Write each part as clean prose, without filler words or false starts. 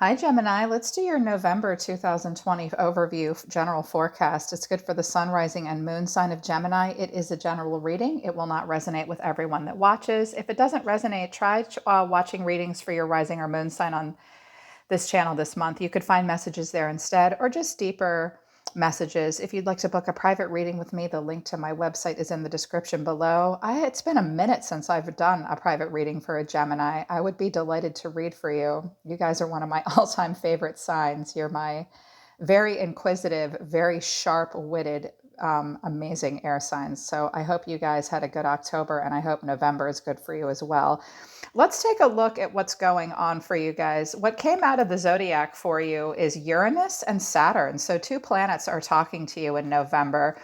Hi, Gemini. Let's do your November 2020 overview general forecast. It's good for the sun, rising, and moon sign of Gemini. It is a general reading. It will not resonate with everyone that watches. If it doesn't resonate, try watching readings for your rising or moon sign on this channel this month. You could find messages there instead, or just deeper messages. If you'd like to book a private reading with me, the link to my website is in the description below. It's been a minute since I've done a private reading for a Gemini. I would be delighted to read for you. You guys are one of my all-time favorite signs. You're my very inquisitive, very sharp-witted, amazing air signs. So I hope you guys had a good October, and I hope November is good for you as well. Let's take a look at what's going on for you guys. What came out of the zodiac for you is Uranus and Saturn. So two planets are talking to you in November.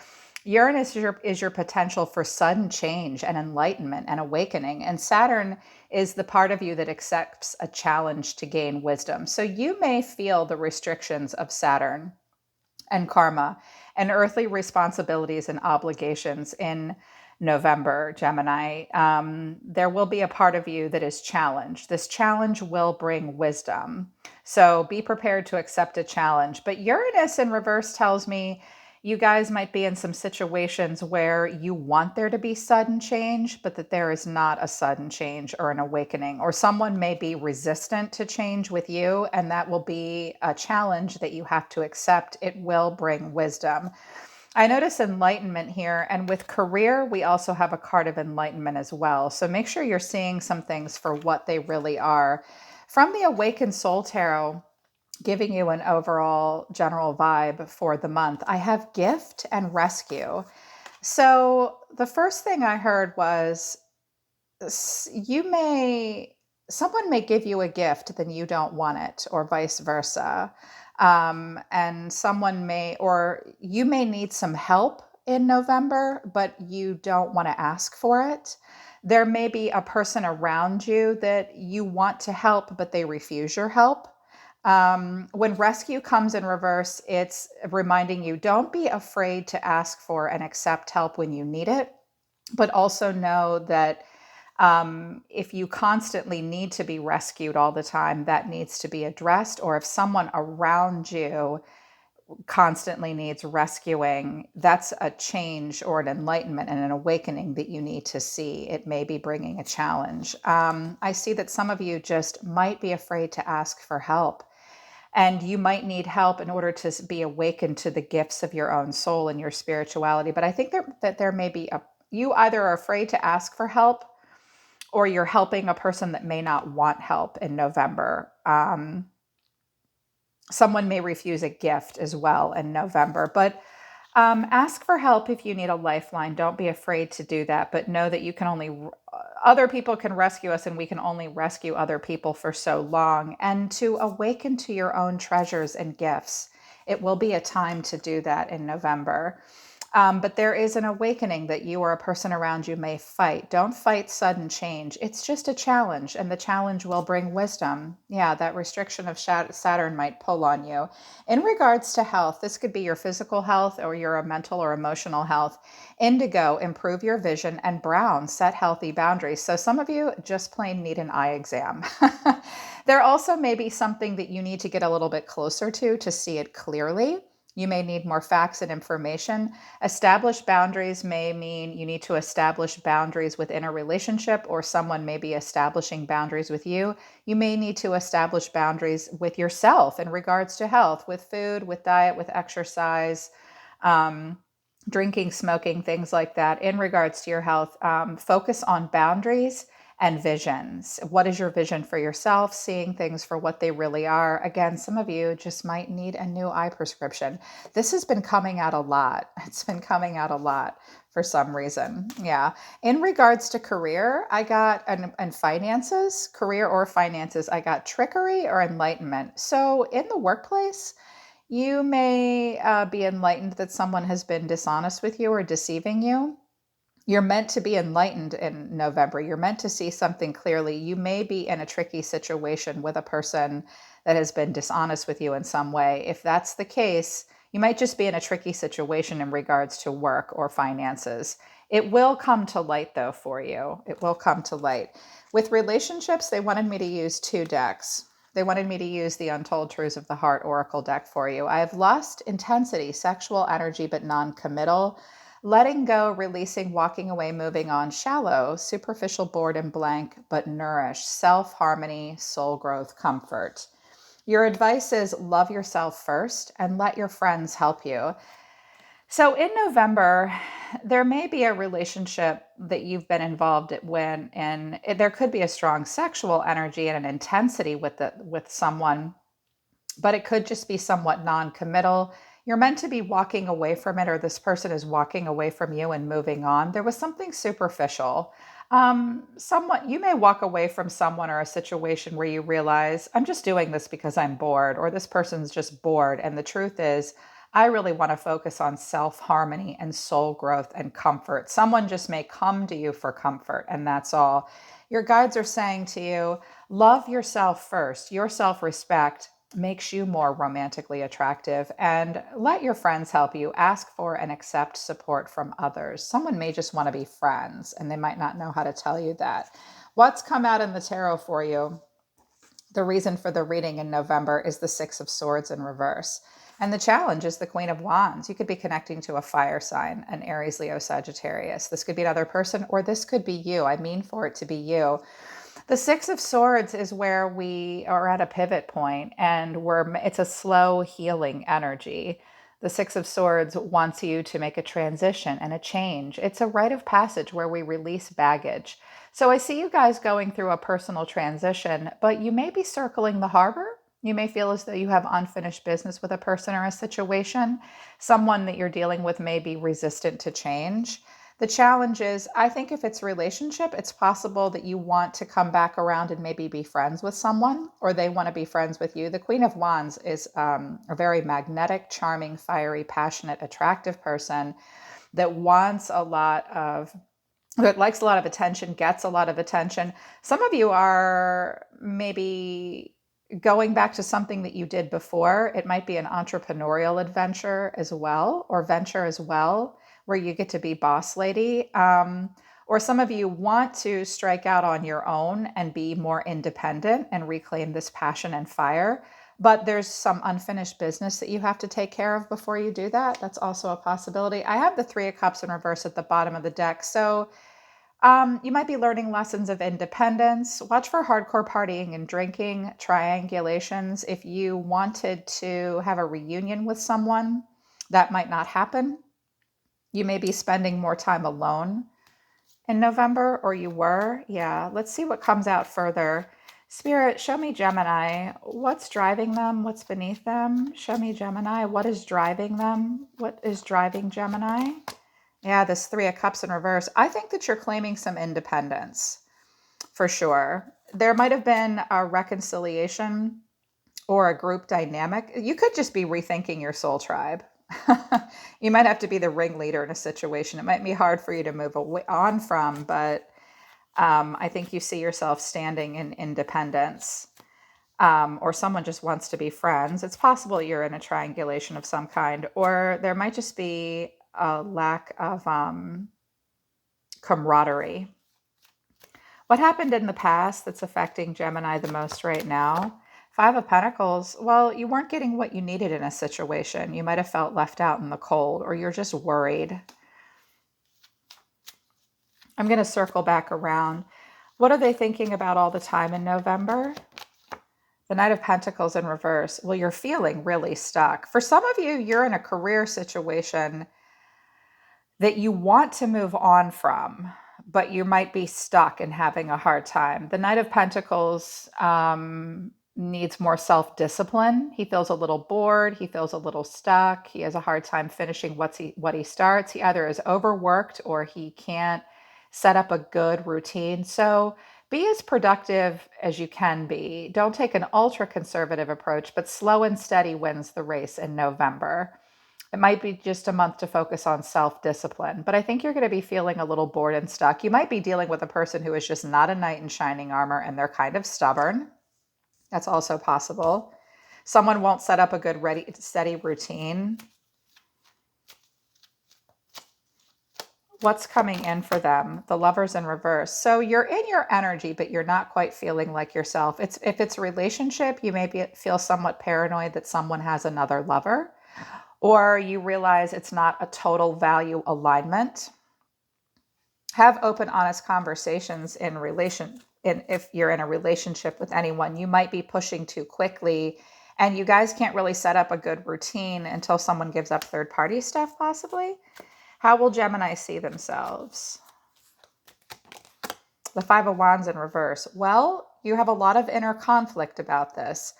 Uranus is your potential for sudden change and enlightenment and awakening. And Saturn is the part of you that accepts a challenge to gain wisdom. So you may feel the restrictions of Saturn and karma and earthly responsibilities and obligations in November, Gemini. There will be a part of you that is challenged. This challenge will bring wisdom. So be prepared to accept a challenge. But Uranus in reverse tells me you guys might be in some situations where you want there to be sudden change, but that there is not a sudden change or an awakening, or someone may be resistant to change with you, and that will be a challenge that you have to accept. It will bring wisdom. I notice enlightenment here, and with career, we also have a card of enlightenment as well. So make sure you're seeing some things for what they really are. From the Awakened Soul Tarot, giving you an overall general vibe for the month, I have gift and rescue. So the first thing I heard was someone may give you a gift, then you don't want it, or vice versa. And you may need some help in November, but you don't want to ask for it. There may be a person around you that you want to help, but they refuse your help. When rescue comes in reverse, it's reminding you, don't be afraid to ask for and accept help when you need it, but also know that if you constantly need to be rescued all the time, that needs to be addressed. Or if someone around you constantly needs rescuing, that's a change or an enlightenment and an awakening that you need to see. It may be bringing a challenge. I see that some of you just might be afraid to ask for help. And you might need help in order to be awakened to the gifts of your own soul and your spirituality. But I think that there may be you either are afraid to ask for help, or you're helping a person that may not want help in November. Someone may refuse a gift as well in November. But ask for help if you need a lifeline. Don't be afraid to do that, but know that other people can rescue us, and we can only rescue other people for so long. And to awaken to your own treasures and gifts, it will be a time to do that in November. But there is an awakening that you or a person around you may fight. Don't fight sudden change. It's just a challenge, and the challenge will bring wisdom. Yeah, that restriction of Saturn might pull on you. In regards to health, this could be your physical health or your mental or emotional health. Indigo, improve your vision, and brown, set healthy boundaries. So some of you just plain need an eye exam. There also may be something that you need to get a little bit closer to see it clearly. You may need more facts and information. Establish boundaries may mean you need to establish boundaries within a relationship, or someone may be establishing boundaries with you. You may need to establish boundaries with yourself in regards to health, with food, with diet, with exercise, drinking, smoking, things like that. In regards to your health, focus on boundaries and visions. What is your vision for yourself? Seeing things for what they really are. Again, some of you just might need a new eye prescription. This has been coming out a lot. It's been coming out a lot for some reason. Yeah. In regards to career, and finances, career or finances, I got trickery or enlightenment. So in the workplace, you may be enlightened that someone has been dishonest with you or deceiving you. You're meant to be enlightened in November. You're meant to see something clearly. You may be in a tricky situation with a person that has been dishonest with you in some way. If that's the case, you might just be in a tricky situation in regards to work or finances. It will come to light, though, for you. It will come to light. With relationships, they wanted me to use two decks. They wanted me to use the Untold Truths of the Heart Oracle deck for you. I have lust, intensity, sexual energy, but non-committal. Letting go, releasing, walking away, moving on. Shallow, superficial, bored, and blank, but nourished. Self-harmony, soul growth, comfort. Your advice is love yourself first and let your friends help you. So in November, there may be a relationship that you've been involved in, and there could be a strong sexual energy and an intensity with someone, but it could just be somewhat non-committal. You're meant to be walking away from it, or this person is walking away from you and moving on. There was something superficial. Somewhat, you may walk away from someone or a situation where you realize, I'm just doing this because I'm bored, or this person's just bored. And the truth is, I really want to focus on self-harmony and soul growth and comfort. Someone just may come to you for comfort, and that's all. Your guides are saying to you, love yourself first. Your self-respect makes you more romantically attractive, and let your friends help you. Ask for and accept support from others. Someone may just want to be friends, and they might not know how to tell you that. What's come out in the tarot for you? The reason for the reading in November is the Six of Swords in reverse. And the challenge is the Queen of Wands. You could be connecting to a fire sign, an Aries, Leo, Sagittarius. This could be another person, or this could be you. I mean for it to be you. The Six of Swords is where we are at a pivot point, and it's a slow healing energy. The Six of Swords wants you to make a transition and a change. It's a rite of passage where we release baggage. So I see you guys going through a personal transition, but you may be circling the harbor. You may feel as though you have unfinished business with a person or a situation. Someone that you're dealing with may be resistant to change. The challenge is, I think if it's relationship, it's possible that you want to come back around and maybe be friends with someone, or they want to be friends with you. The Queen of Wands is a very magnetic, charming, fiery, passionate, attractive person that wants a lot of, that likes a lot of attention, gets a lot of attention. Some of you are maybe going back to something that you did before. It might be an entrepreneurial adventure as well, or venture as well, where you get to be boss lady. Or some of you want to strike out on your own and be more independent and reclaim this passion and fire. But there's some unfinished business that you have to take care of before you do that. That's also a possibility. I have the Three of Cups in reverse at the bottom of the deck. So you might be learning lessons of independence. Watch for hardcore partying and drinking, triangulations. If you wanted to have a reunion with someone, that might not happen. You may be spending more time alone in November, or you were. Yeah, let's see what comes out further. Spirit, show me Gemini. What's driving them? What's beneath them? Show me Gemini. What is driving them? What is driving Gemini? Yeah, this Three of Cups in reverse. I think that you're claiming some independence, for sure. There might have been a reconciliation or a group dynamic. You could just be rethinking your soul tribe. You might have to be the ringleader in a situation. It might be hard for you to move on from, but I think you see yourself standing in independence, or someone just wants to be friends. It's possible you're in a triangulation of some kind, or there might just be a lack of camaraderie. What happened in the past that's affecting Gemini the most right now? Five of Pentacles. Well, you weren't getting what you needed in a situation. You might have felt left out in the cold, or you're just worried. I'm going to circle back around. What are they thinking about all the time in November? The Knight of Pentacles in reverse. Well, you're feeling really stuck. For some of you, you're in a career situation that you want to move on from, but you might be stuck and having a hard time. The Knight of Pentacles needs more self-discipline. He feels a little bored. He feels a little stuck. He has a hard time finishing what he starts. He either is overworked or he can't set up a good routine. So be as productive as you can be. Don't take an ultra conservative approach, but slow and steady wins the race in November. It might be just a month to focus on self-discipline, but I think you're going to be feeling a little bored and stuck. You might be dealing with a person who is just not a knight in shining armor, and they're kind of stubborn. That's also possible. Someone won't set up a good, steady routine. What's coming in for them? The Lovers in reverse. So you're in your energy, but you're not quite feeling like yourself. If it's a relationship, you maybe feel somewhat paranoid that someone has another lover, or you realize it's not a total value alignment. Have open, honest conversations if you're in a relationship with anyone. You might be pushing too quickly, and you guys can't really set up a good routine until someone gives up third party stuff, possibly. How will Gemini see themselves? The Five of Wands in reverse. Well, you have a lot of inner conflict about this.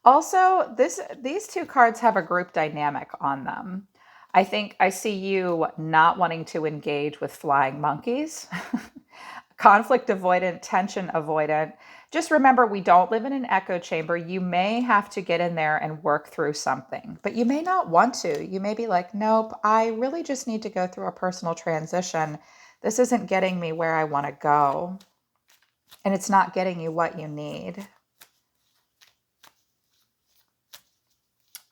Also, these two cards have a group dynamic on them. I think I see you not wanting to engage with flying monkeys. Conflict avoidant, tension avoidant. Just remember, we don't live in an echo chamber. You may have to get in there and work through something, but you may not want to. You may be like, nope, I really just need to go through a personal transition. This isn't getting me where I want to go, and it's not getting you what you need.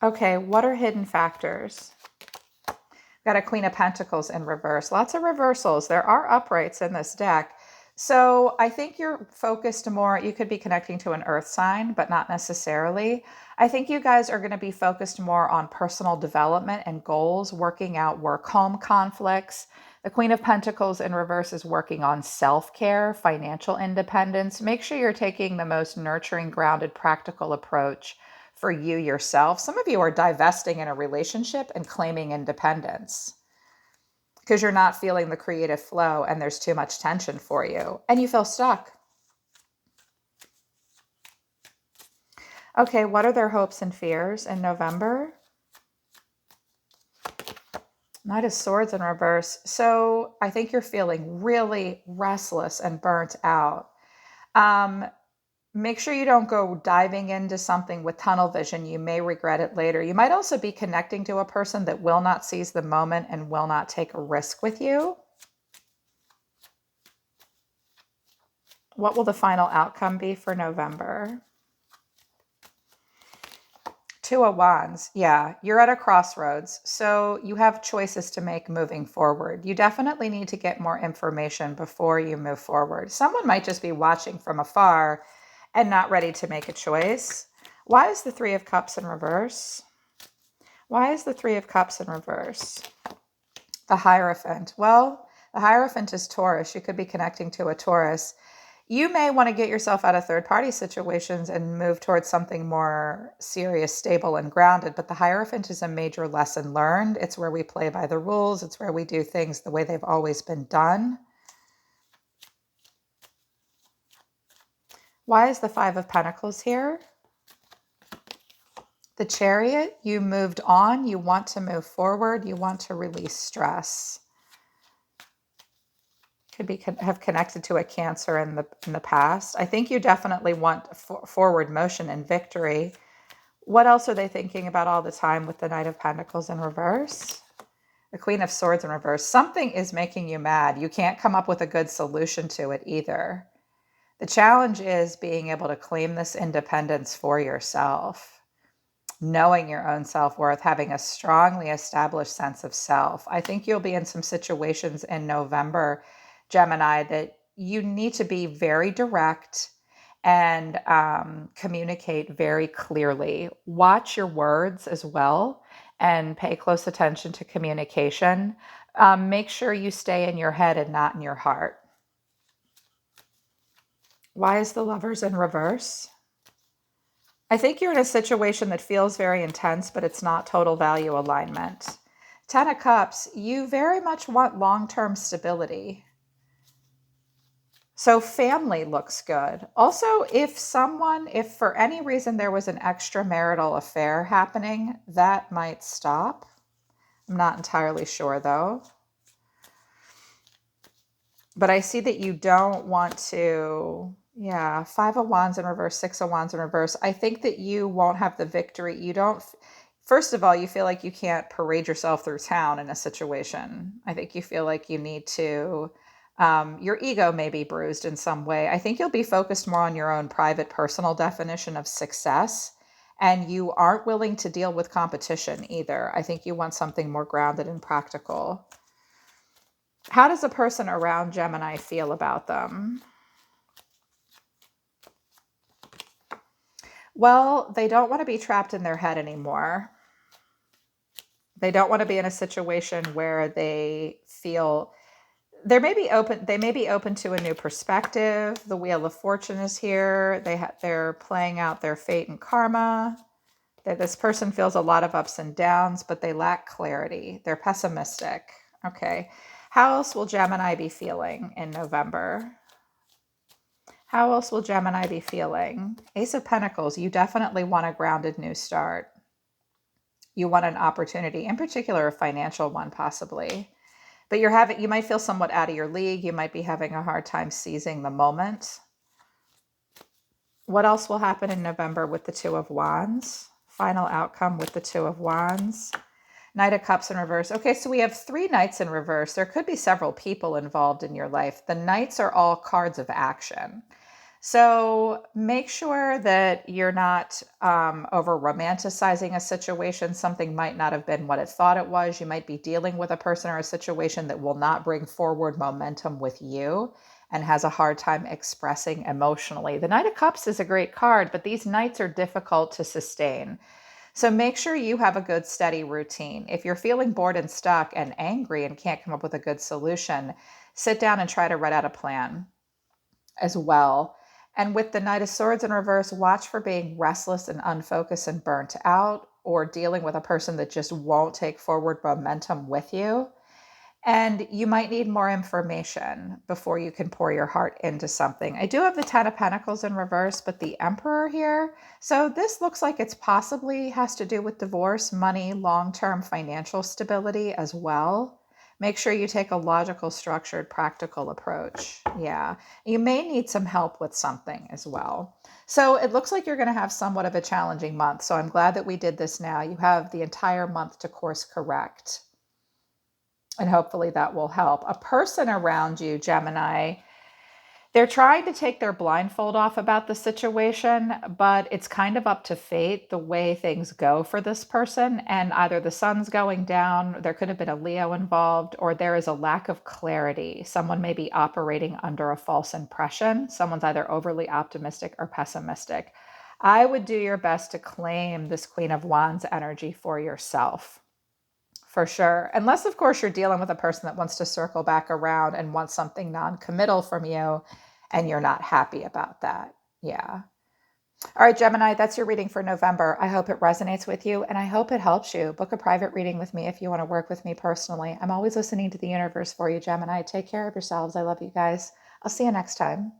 Okay, what are hidden factors? Got a Queen of Pentacles in reverse. Lots of reversals. There are uprights in this deck. So I think you're focused more, you could be connecting to an earth sign, but not necessarily. I think you guys are going to be focused more on personal development and goals, working out work-home conflicts. The Queen of Pentacles in reverse is working on self-care, financial independence. Make sure you're taking the most nurturing, grounded, practical approach for you yourself. Some of you are divesting in a relationship and claiming independence because you're not feeling the creative flow and there's too much tension for you and you feel stuck. Okay, what are their hopes and fears in November? Knight of Swords in reverse. So I think you're feeling really restless and burnt out. Make sure you don't go diving into something with tunnel vision. You may regret it later. You might also be connecting to a person that will not seize the moment and will not take a risk with you. What will the final outcome be for November? Two of Wands. Yeah, you're at a crossroads. So you have choices to make moving forward. You definitely need to get more information before you move forward. Someone might just be watching from afar and not ready to make a choice. Why is the Three of Cups in reverse? Why is the Three of Cups in reverse? The Hierophant. Well, the Hierophant is Taurus. You could be connecting to a Taurus. You may want to get yourself out of third-party situations and move towards something more serious, stable, and grounded. But the Hierophant is a major lesson learned. It's where we play by the rules. It's where we do things the way they've always been done. Why is the Five of Pentacles here? The Chariot. You moved on. You want to move forward. You want to release stress. Could have connected to a Cancer in the past. I think you definitely want forward motion and victory. What else are they thinking about all the time with the Knight of Pentacles in reverse? The Queen of Swords in reverse. Something is making you mad. You can't come up with a good solution to it either. The challenge is being able to claim this independence for yourself, knowing your own self-worth, having a strongly established sense of self. I think you'll be in some situations in November, Gemini, that you need to be very direct and communicate very clearly. Watch your words as well and pay close attention to communication. Make sure you stay in your head and not in your heart. Why is the Lovers in reverse? I think you're in a situation that feels very intense, but it's not total value alignment. Ten of Cups, you very much want long-term stability. So family looks good. Also, if for any reason there was an extramarital affair happening, that might stop. I'm not entirely sure though. But I see that you don't want to, yeah, Five of Wands in reverse, Six of Wands in reverse. I think that you won't have the victory. First of all, you feel like you can't parade yourself through town in a situation. I think you feel like you need to, your ego may be bruised in some way. I think you'll be focused more on your own private, personal definition of success. And you aren't willing to deal with competition either. I think you want something more grounded and practical. How does the person around Gemini feel about them? Well, they don't want to be trapped in their head anymore. They don't want to be in a situation where they feel they may be open to a new perspective. The Wheel of Fortune is here. They're playing out their fate and karma. That this person feels a lot of ups and downs, but they lack clarity. They're pessimistic. Okay. How else will Gemini be feeling in November? How else will Gemini be feeling? Ace of Pentacles, you definitely want a grounded new start. You want an opportunity, in particular a financial one possibly. But you might feel somewhat out of your league. You might be having a hard time seizing the moment. What else will happen in November with the Two of Wands? Final outcome with the Two of Wands. Knight of Cups in reverse. Okay, so we have 3 Knights in reverse. There could be several people involved in your life. The Knights are all cards of action. So make sure that you're not over romanticizing a situation. Something might not have been what it thought it was. You might be dealing with a person or a situation that will not bring forward momentum with you and has a hard time expressing emotionally. The Knight of Cups is a great card, but these Knights are difficult to sustain. So make sure you have a good, steady routine. If you're feeling bored and stuck and angry and can't come up with a good solution, sit down and try to write out a plan as well. And with the Knight of Swords in reverse, watch for being restless and unfocused and burnt out, or dealing with a person that just won't take forward momentum with you. And you might need more information before you can pour your heart into something. I do have the 10 of Pentacles in reverse, but the Emperor here. So this looks like it's possibly has to do with divorce, money, long-term financial stability as well. Make sure you take a logical, structured, practical approach. Yeah, you may need some help with something as well. So it looks like you're going to have somewhat of a challenging month. So I'm glad that we did this now. You have the entire month to course correct. And hopefully that will help. A person around you, Gemini, they're trying to take their blindfold off about the situation, but it's kind of up to fate the way things go for this person. And either the sun's going down, there could have been a Leo involved, or there is a lack of clarity. Someone may be operating under a false impression. Someone's either overly optimistic or pessimistic. I would do your best to claim this Queen of Wands energy for yourself. For sure. Unless, of course, you're dealing with a person that wants to circle back around and wants something non-committal from you, and you're not happy about that. Yeah. All right, Gemini, that's your reading for November. I hope it resonates with you, and I hope it helps you. Book a private reading with me if you want to work with me personally. I'm always listening to the universe for you, Gemini. Take care of yourselves. I love you guys. I'll see you next time.